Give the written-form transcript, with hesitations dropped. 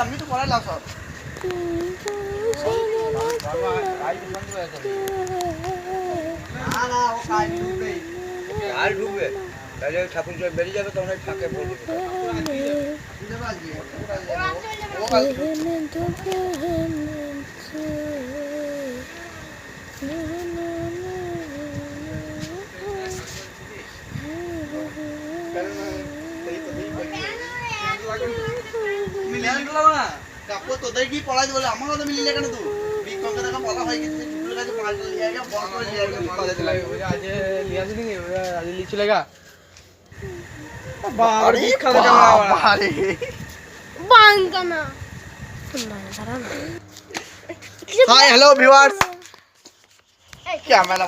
আমি তো পড়াইলাম সব আর ঢুকবে তাহলে ঠাকুর বেরিয়ে যাবে তখন ফাঁকে পড়বে তোদের কি পড়াই বলে আমার কথা মিলিয়ে কেন তুই বিকমকে দেখা বলা হয়ে গেছে টুকুর কাছে পাঁচ লিয়ে গেল বড় করে লিয়ে গেল কলেজে লাগে আজ লিয়া দিন আজ লিচু লাগা বাড়ি খাওয়া যাবে বাড়ি বাঙ্গানা হাই হ্যালো ভিউয়ার্স ক্যামেরা